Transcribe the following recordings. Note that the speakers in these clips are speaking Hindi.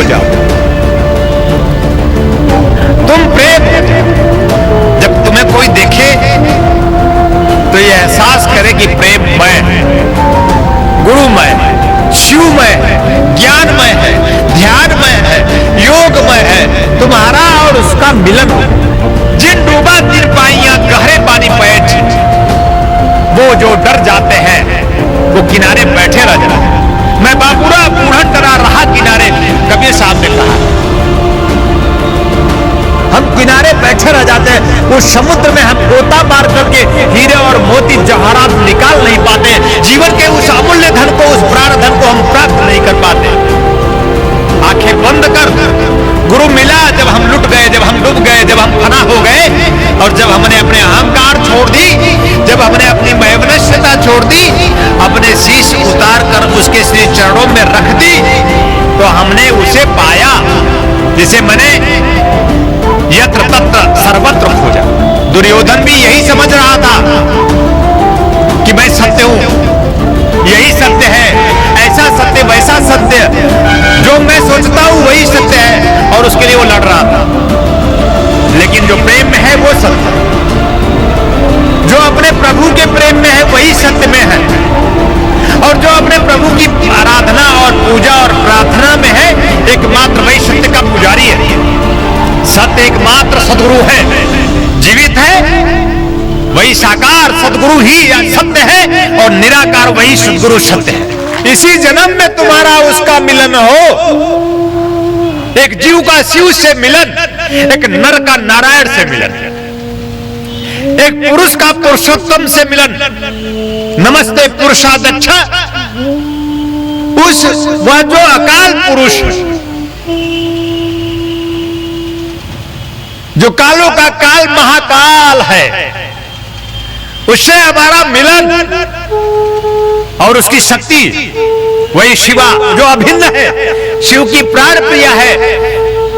हो जाओ। तुम प्रेम, जब तुम्हें कोई देखे तो ये एहसास करे कि प्रेम मैं है, गुरुमय है, शिवमय है, ज्ञानमय है, ध्यानमय है, योगमय है, तुम्हारा और उसका मिलन हो। जिन डूबा तिन पाइयां गहरे पानी पैठ, वो जो डर जाते हैं वो किनारे बैठे रह जाते हैं। मैं बाबूरा बूढ़न डरा रहा किनारे, कबीर साहब ने कहा। हम किनारे बैठे रह जाते हैं, उस समुद्र में हम गोता मार करके हीरे और मोती जवाहरात निकाल नहीं पाते। जीवन के उस अमूल्य धन को, उस प्राण धन को हम प्राप्त नहीं कर पाते। आंखें बंद कर, गुरु मिला जब हम लुट गए, जब हम डूब गए, जब हम फना हो गए, और जब हमने अपने अहंकार छोड़ दी, जब हमने अपनी महवनस्यता छोड़ दी, अपने शीश उतार कर उसके श्री चरणों में रख दी, तो हमने उसे पाया जिसे मैंने यत्र तत्र सर्वत्र खोजा। दुर्योधन भी यही समझ रहा था कि मैं सत्य हूं, यही सत्य है, ऐसा सत्य वैसा सत्य, जो मैं सोचता हूं वही सत्य है, और उसके लिए वो लड़ रहा था। लेकिन जो प्रेम में है वो सत्य, जो अपने प्रभु के प्रेम में है वही सत्य में है, और जो अपने प्रभु की आराधना और पूजा और प्रार्थना में है, एकमात्र वही सत्य का पुजारी है। सत्य एकमात्र सदगुरु है, जीवित है वही साकार सदगुरु ही सत्य है, और निराकार वही सदगुरु सत्य है। इसी जन्म में तुम्हारा उसका मिलन हो, एक जीव का शिव से मिलन, एक नर का नारायण से मिलन, एक पुरुष का पुरुषोत्तम से मिलन। नमस्ते पुरुषाध्यक्ष, उस वह जो अकाल पुरुष, जो कालों का काल महाकाल है, उससे हमारा मिलन, और उसकी शक्ति वही शिवा जो अभिन्न है, शिव की प्राण प्रिया है,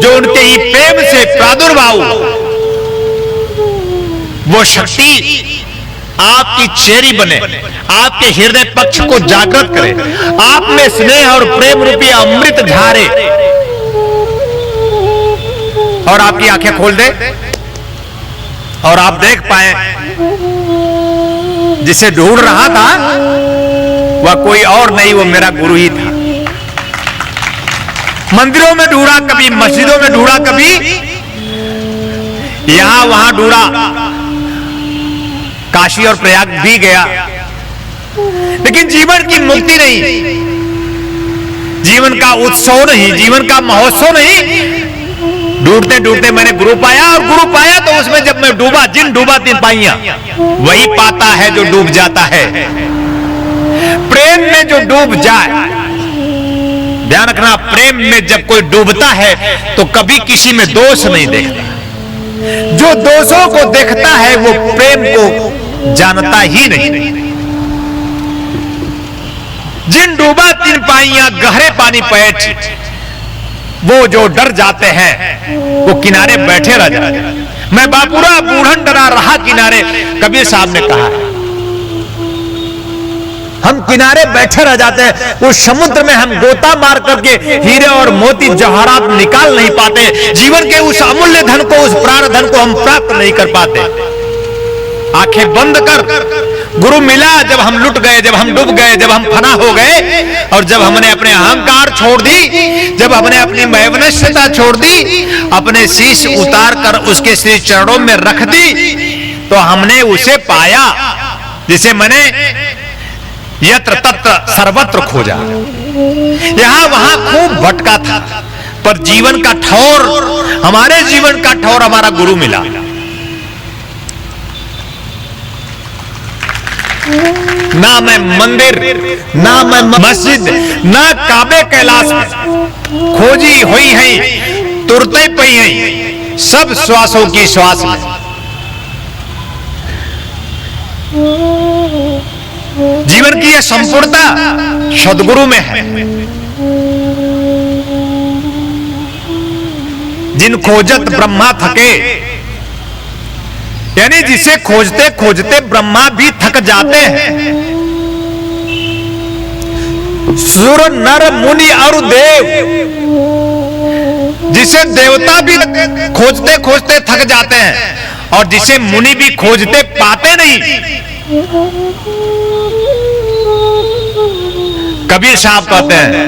जो उनके ही प्रेम से प्रादुर्भाव, वो शक्ति आपकी चेरी बने, आपके हृदय पक्ष को जागृत करे, आप में स्नेह और प्रेम रूपी अमृत झारे, और आपकी आंखें खोल दे और आप देख पाए जिसे ढूंढ रहा था वह कोई और नहीं, वो मेरा गुरु ही था। मंदिरों में ढूंढा कभी, मस्जिदों में ढूंढा कभी, यहां वहां ढूंढा, काशी और प्रयाग भी गया, लेकिन जीवन की मुक्ति नहीं, जीवन का उत्सव नहीं, जीवन का महोत्सव नहीं। ढूंढते ढूंढते मैंने गुरु पाया, और गुरु पाया तो उसमें जब मैं डूबा, जिन डूबा तिन पाइयां, वही पाता है जो डूब जाता है। प्रेम में जो डूब जाए, ध्यान रखना, प्रेम में जब कोई डूबता है तो कभी किसी में दोष नहीं देखता। जो दोषों को देखता है वो प्रेम को जानता ही नहीं। जिन डूबा तिन पाइयां गहरे पानी पैठ, वो जो डर जाते हैं वो किनारे बैठे रह जाते हैं। मैं बाबूरा बूढ़न डरा रहा किनारे, कबीर साहब ने कहा। हम किनारे बैठे रह जाते हैं, उस समुद्र में हम गोता मार करके हीरे और मोती जवाहरात निकाल नहीं पाते। जीवन के उस अमूल्य धन को, उस प्राण धन को हम प्राप्त नहीं कर पाते। आंखें बंद कर, गुरु मिला जब हम लुट गए, जब हम डूब गए, जब हम फना हो गए, और जब हमने अपने अहंकार छोड़ दी, जब हमने अपनी महवनस्यता छोड़ दी, अपने शीश उतार कर उसके श्री चरणों में रख दी, तो हमने उसे पाया जिसे मैंने यत्र तत्र सर्वत्र खोजा। यहां वहां खूब भटका था, पर जीवन का ठौर, हमारे जीवन का ठौर हमारा गुरु मिला। ना मैं मंदिर, ना मैं मस्जिद, ना काबे कैलाश में खोजी हुई है, तुरते पई है सब श्वासों की श्वास में। जीवन की यह संपूर्णता सद्गुरु में है। जिन खोजत ब्रह्मा थके, यानी जिसे खोजते खोजते ब्रह्मा भी थक जाते हैं। सुर नर मुनि और देव जिसे देवता भी खोजते खोजते थक जाते हैं और जिसे मुनि भी खोजते पाते नहीं। कबीर साहब कहते हैं,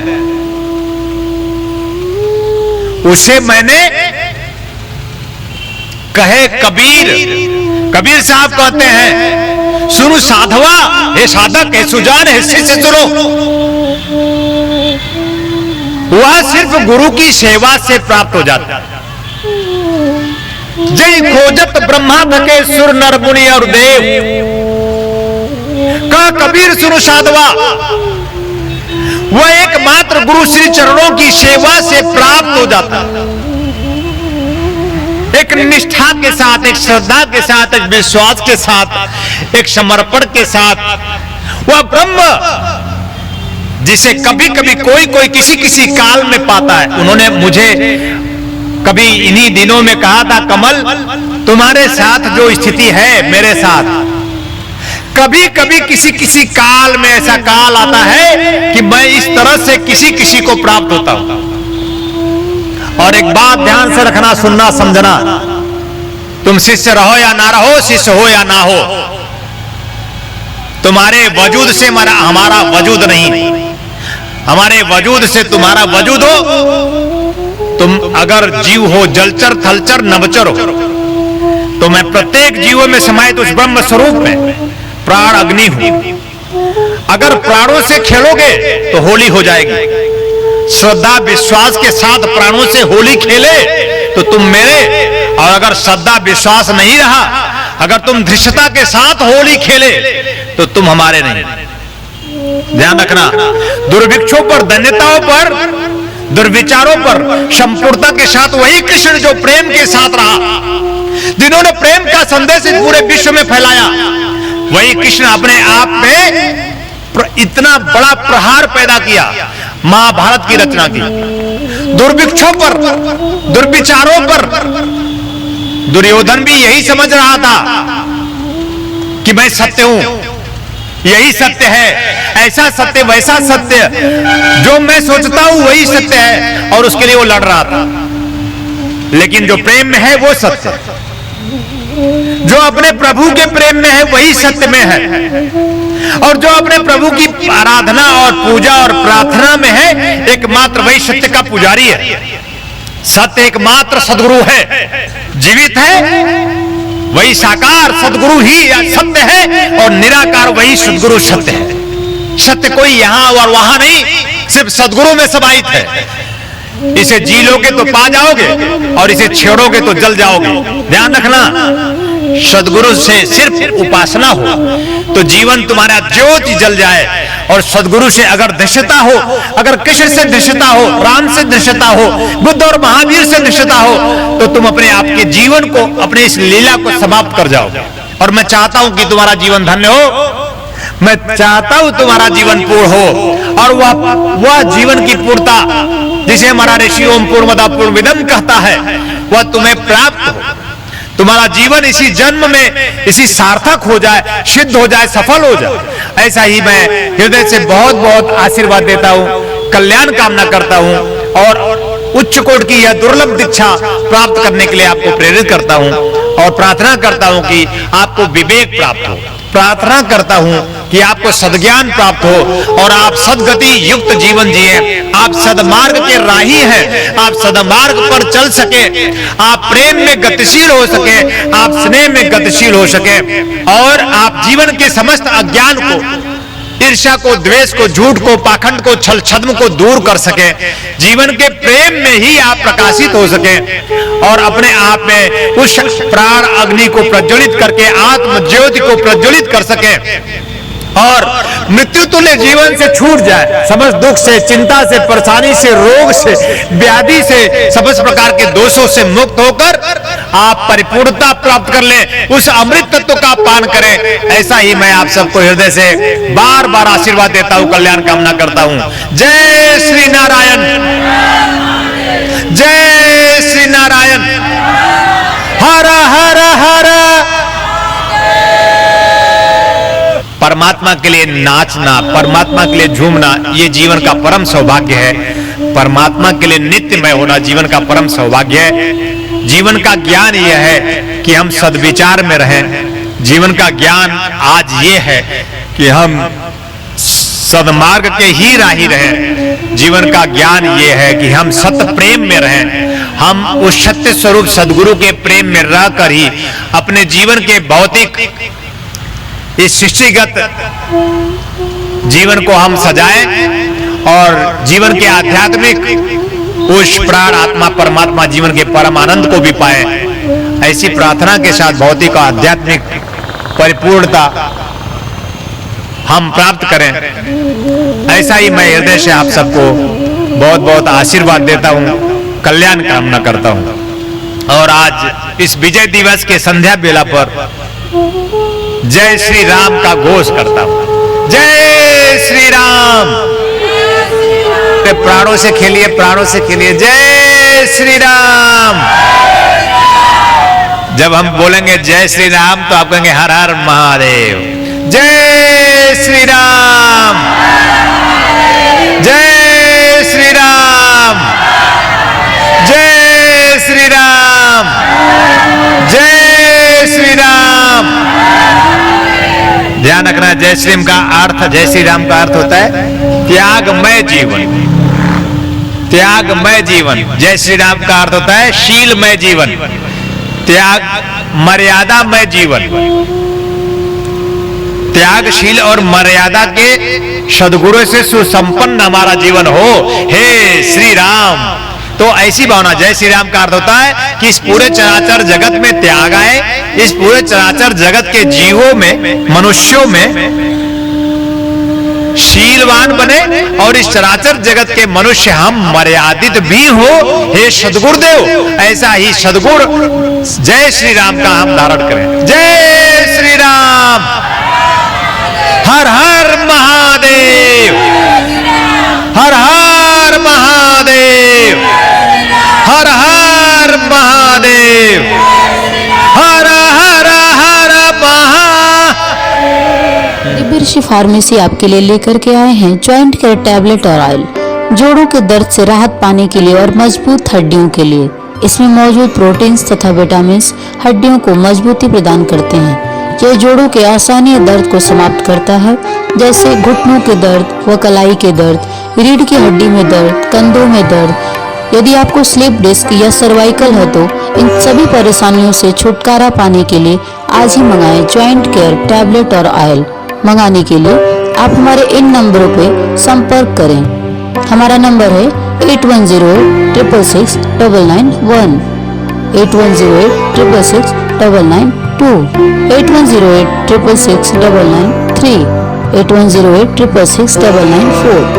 उसे मैंने कहे कबीर। कबीर साहब कहते हैं, सुनो साधवा, हे साधक, हे सुजान, हे शिष्य सुनो, वह सिर्फ गुरु की सेवा से प्राप्त हो जाता है। जय खोजत ब्रह्मा थके सुर नर मुनि और देव। का कबीर सुनो साधवा, वह एकमात्र गुरु श्री चरणों की सेवा से प्राप्त हो जाता है। एक निष्ठा के साथ, एक श्रद्धा के साथ, एक विश्वास के साथ, एक समर्पण के साथ वह ब्रह्म जिसे कभी कभी कोई कोई किसी किसी काल में पाता है। उन्होंने मुझे कभी इन्हीं दिनों में कहा था, कमल तुम्हारे साथ जो स्थिति है मेरे साथ, कभी कभी किसी किसी काल में ऐसा काल आता है कि मैं इस तरह से किसी किसी को प्राप्त होता हूं। और एक बात ध्यान से रखना, सुनना, समझना, तुम शिष्य रहो या ना रहो, शिष्य हो या ना हो, तुम्हारे वजूद से हमारा वजूद नहीं, हमारे वजूद से तुम्हारा वजूद हो। तुम अगर जीव हो, जलचर, थलचर, नभचर हो, तो मैं प्रत्येक जीवों में समाहित उस ब्रह्म स्वरूप में प्राण अग्नि हूं। अगर प्राणों से खेलोगे तो होली हो जाएगी। श्रद्धा विश्वास के साथ प्राणों से होली खेले तो तुम मेरे, और अगर श्रद्धा विश्वास नहीं रहा, अगर तुम धृष्टता के साथ होली खेले तो तुम हमारे नहीं। ध्यान रखना, दुर्भिक्षों पर, धन्यताओं पर, दुर्विचारों पर संपूर्णता के साथ वही कृष्ण जो प्रेम के साथ रहा, जिन्होंने प्रेम का संदेश इस पूरे विश्व में फैलाया, वही कृष्ण अपने आप में इतना बड़ा प्रहार पैदा किया, महाभारत की रचना की। दुर्भिक्षों पर, दुर्विचारों पर दुर्योधन भी यही समझ रहा था कि मैं सत्य हूं, यही सत्य है, ऐसा सत्य, वैसा सत्य, जो मैं सोचता हूं वही सत्य है, और उसके लिए वो लड़ रहा था। लेकिन जो प्रेम में है वो सत्य, जो अपने प्रभु के प्रेम में है वही सत्य में है, और जो अपने प्रभु की आराधना और पूजा और प्रार्थना में है, एकमात्र वही सत्य का पुजारी है। सत्य एकमात्र सदगुरु है, जीवित है वही साकार सदगुरु ही सत्य है, और निराकार वही सदगुरु सत्य है। सत्य कोई यहां और वहां नहीं, सिर्फ सदगुरु में समाहित है। इसे जी लोगे तो पा जाओगे, और इसे छेड़ोगे तो जल जाओगे। ध्यान रखना, सदगुरु से सिर्फ उपासना हो तो जीवन तुम्हारा ज्योति जल जाए, और सदगुरु से अगर धृष्टता हो, अगर कृष्ण से धृष्टता हो, राम से धृष्टता हो, बुद्ध और महावीर से धृष्टता हो, तो तुम अपने आप के जीवन को, अपने इस लीला को समाप्त कर जाओगे। और मैं चाहता हूं कि तुम्हारा जीवन धन्य हो, मैं चाहता हूं तुम्हारा जीवन पूर्ण हो, और वह जीवन की पूर्णता जिसे हमारा ऋषि ओम पूर्णमदा पूर्णमिदं कहता है, वह तुम्हें प्राप्त हो। तुम्हारा जीवन इसी जन्म में इसी सार्थक हो जाए, सिद्ध हो जाए, सफल हो जाए। ऐसा ही मैं हृदय से बहुत बहुत आशीर्वाद देता हूं, कल्याण कामना करता हूं, और उच्च कोटि की यह दुर्लभ दीक्षा प्राप्त करने के लिए आपको प्रेरित करता हूं, और प्रार्थना करता हूं कि आपको विवेक प्राप्त हो, प्रार्थना करता हूं कि आपको सद्ज्ञान प्राप्त हो, और आप सद्गति युक्त जीवन जिए। आप सदमार्ग के राही हैं, आप सदमार्ग पर चल सके, आप प्रेम में गतिशील हो सके, आप स्नेह में गतिशील हो सके, और आप जीवन के समस्त अज्ञान को, ईर्ष्या को, द्वेष को, झूठ को, पाखंड को, छल छद्म को दूर कर सके, जीवन के प्रेम में ही आप प्रकाशित हो सके, और अपने आप में उस प्राण अग्नि को प्रज्वलित करके आत्म ज्योति को प्रज्वलित कर सके, और मृत्यु तुल्य जीवन से छूट जाए, समस्त दुख से, चिंता से, परेशानी से, रोग से, व्याधि से, समस्त प्रकार के दोषों से मुक्त होकर आप परिपूर्णता प्राप्त कर लें, उस अमृत तत्व का पान करें। ऐसा ही मैं आप सबको हृदय से बार बार आशीर्वाद देता हूं, कल्याण कामना करता हूं। जय श्री नारायण, जय श्री नारायण, हर हर हर। परमात्मा के लिए नाचना, परमात्मा के लिए झूमना, ये जीवन का परम सौभाग्य है। परमात्मा के लिए नित्यमय होना जीवन का परम सौभाग्य है। जीवन का ज्ञान यह है कि हम सद्विचार में रहें। जीवन का ज्ञान आज ये है कि हम सदमार्ग के ही राही रहें। जीवन का ज्ञान ये है कि हम सत्य प्रेम में रहें। हम उस सत्य स्वरूप सदगुरु के प्रेम में रहकर ही अपने जीवन के भौतिक इस सृष्टिगत जीवन को हम सजाएं और जीवन के आध्यात्मिक उस प्राण आत्मा परमात्मा जीवन के परम आनंद को भी पाएं। ऐसी प्रार्थना के साथ भौतिक और आध्यात्मिक परिपूर्णता हम प्राप्त करें। ऐसा ही मैं हृदय से आप सबको बहुत बहुत आशीर्वाद देता हूं, कल्याण कामना करता हूं। और आज इस विजय दिवस के संध्या बेला पर जय श्री राम का घोष करता हूं। जय श्री राम। प्राणों से खेलिए, प्राणों से खेलिए। जय श्री राम। जब हम बोलेंगे जय श्री राम तो आप कहेंगे हर हर महादेव। जय श्री राम। जय श्री राम। जय श्री राम। जय श्री राम। ध्यान रखना, जय श्री राम का अर्थ, जय श्री राम का अर्थ होता है त्यागमय जीवन। त्यागमय जीवन। जय श्री राम का अर्थ होता है शीलमय जीवन, त्याग मर्यादामय जीवन। त्यागशील और मर्यादा के सद्गुरु से सुसंपन्न हमारा जीवन हो। हे श्री राम। तो ऐसी भावना, जय श्री राम का अर्थ होता है कि इस पूरे चराचर जगत में त्याग आए, इस पूरे चराचर जगत के जीवों में, मनुष्यों में शीलवान बने और इस चराचर जगत के मनुष्य हम मर्यादित भी हो। हे सद्गुरुदेव, ऐसा ही सद्गुरु जय श्री राम का हम धारण करें। जय श्री राम। हर हर महादेव। हर हर महादेव। हर हर महादेव। हर हर हर दिव्य फार्मेसी आपके लिए लेकर के आए हैं जॉइंट केयर टैबलेट और ऑयल, जोड़ों के दर्द से राहत पाने के लिए और मजबूत हड्डियों के लिए। इसमें मौजूद प्रोटीन्स तथा विटामिन हड्डियों को मजबूती प्रदान करते हैं। यह जोड़ों के आसानी दर्द को समाप्त करता है, जैसे घुटनों के दर्द व कलाई के दर्द, रीढ़ की हड्डी में दर्द, कंधों में दर्द। यदि आपको स्लिप डिस्क या सर्वाइकल है तो इन सभी परेशानियों से छुटकारा पाने के लिए आज ही मंगाएं जॉइंट केयर टैबलेट और ऑयल। मंगाने के लिए आप हमारे इन नंबरों पे संपर्क करें। हमारा नंबर है 8108666991, 8108666992, 8108666993, 8108666994।